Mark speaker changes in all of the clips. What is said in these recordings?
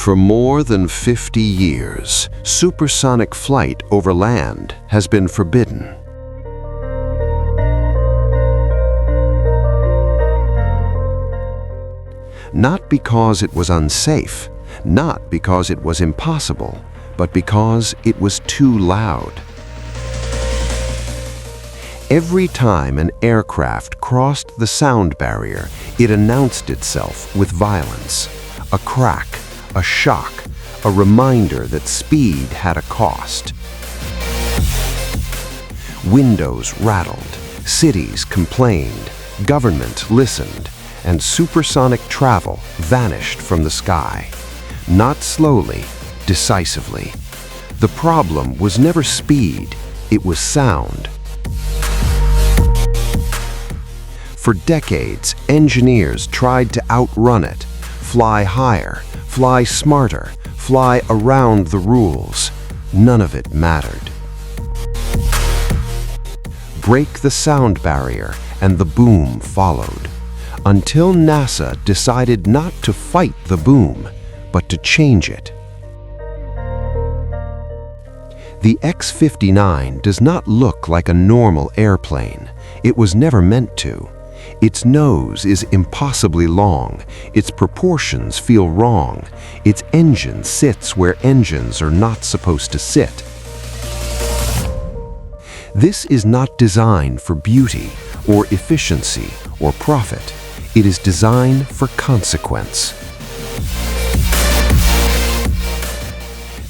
Speaker 1: For more than 50 years, supersonic flight over land has been forbidden. Not because it was unsafe, not because it was impossible, but because it was too loud. Every time an aircraft crossed the sound barrier, it announced itself with violence. A crack, a shock, a reminder that speed had a cost. Windows rattled, cities complained, government listened, and supersonic travel vanished from the sky. Not slowly, decisively. The problem was never speed, it was sound. For decades, engineers tried to outrun it, fly higher, fly smarter, fly around the rules. None of it mattered. Break the sound barrier, and the boom followed. Until NASA decided not to fight the boom, but to change it. The X-59 does not look like a normal airplane. It was never meant to. Its nose is impossibly long, its proportions feel wrong, its engine sits where engines are not supposed to sit. This is not designed for beauty, or efficiency, or profit. It is designed for consequence.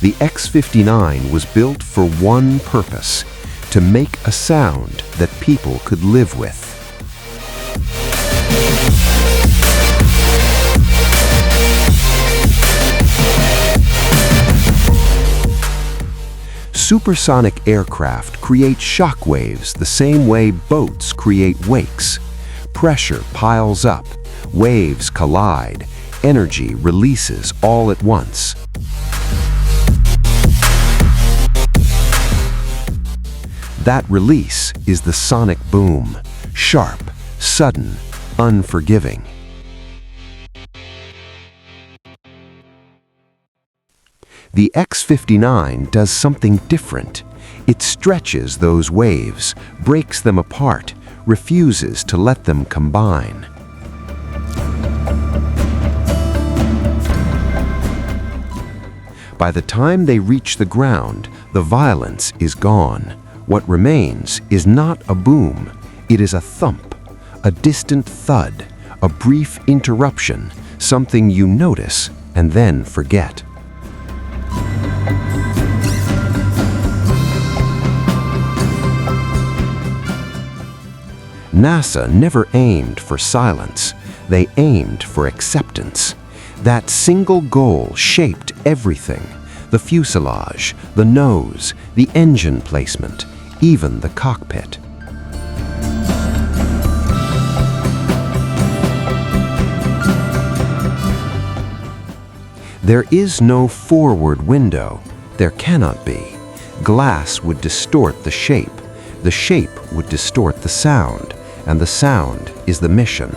Speaker 1: The X-59 was built for one purpose: to make a sound that people could live with. Supersonic aircraft create shock waves the same way boats create wakes. Pressure piles up, waves collide, energy releases all at once. That release is the sonic boom, sharp, sudden, unforgiving. The X-59 does something different. It stretches those waves, breaks them apart, refuses to let them combine. By the time they reach the ground, the violence is gone. What remains is not a boom, it is a thump, a distant thud, a brief interruption, something you notice and then forget. NASA never aimed for silence, they aimed for acceptance. That single goal shaped everything: the fuselage, the nose, the engine placement, even the cockpit. There is no forward window. There cannot be. Glass would distort the shape would distort the sound, and the sound is the mission.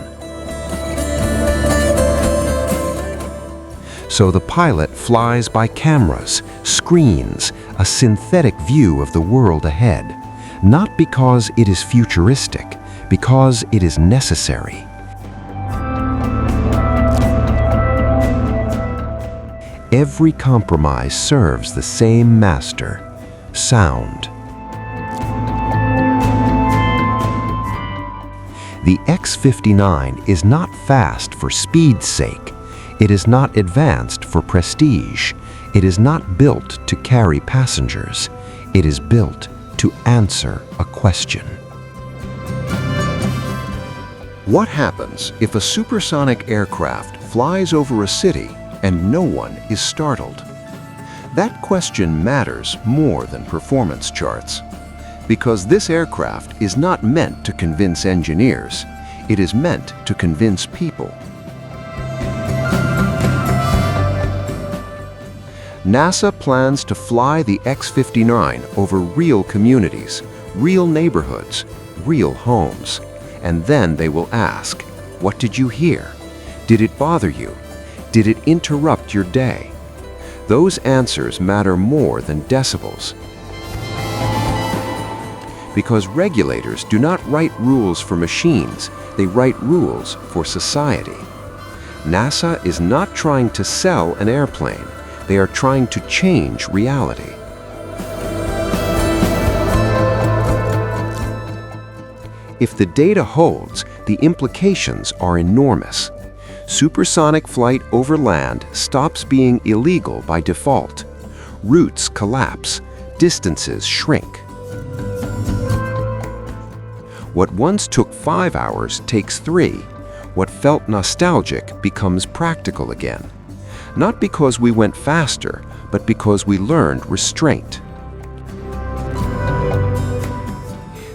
Speaker 1: So the pilot flies by cameras, screens, a synthetic view of the world ahead, not because it is futuristic, because it is necessary. Every compromise serves the same master: sound. The X-59 is not fast for speed's sake. It is not advanced for prestige. It is not built to carry passengers. It is built to answer a question. What happens if a supersonic aircraft flies over a city and no one is startled? That question matters more than performance charts. Because this aircraft is not meant to convince engineers, it is meant to convince people. NASA plans to fly the X-59 over real communities, real neighborhoods, real homes. And then they will ask, what did you hear? Did it bother you? Did it interrupt your day? Those answers matter more than decibels. Because regulators do not write rules for machines, they write rules for society. NASA is not trying to sell an airplane, they are trying to change reality. If the data holds, the implications are enormous. Supersonic flight over land stops being illegal by default. Routes collapse, distances shrink. What once took 5 hours takes 3. What felt nostalgic becomes practical again. Not because we went faster, but because we learned restraint.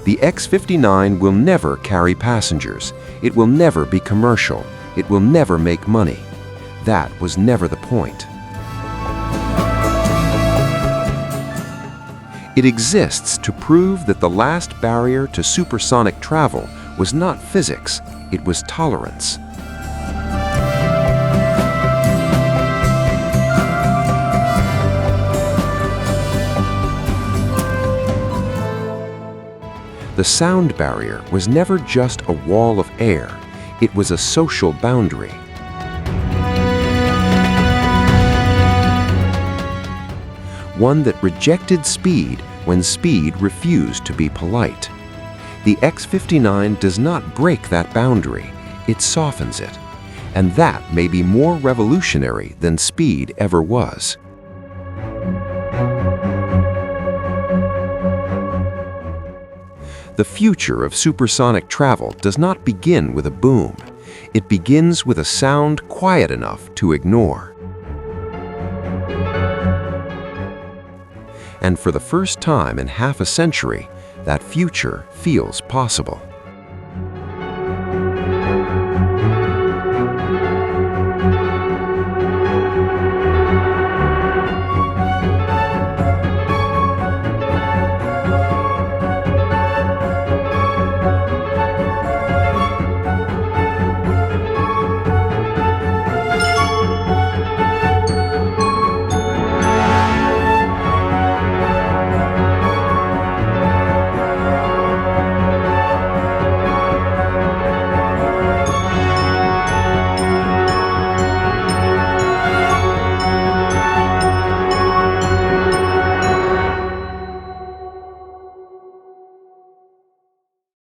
Speaker 1: The X-59 will never carry passengers. It will never be commercial. It will never make money. That was never the point. It exists to prove that the last barrier to supersonic travel was not physics, it was tolerance. The sound barrier was never just a wall of air, it was a social boundary. One that rejected speed when speed refused to be polite. The X-59 does not break that boundary, it softens it. And that may be more revolutionary than speed ever was. The future of supersonic travel does not begin with a boom. It begins with a sound quiet enough to ignore. And for the first time in half a century, that future feels possible.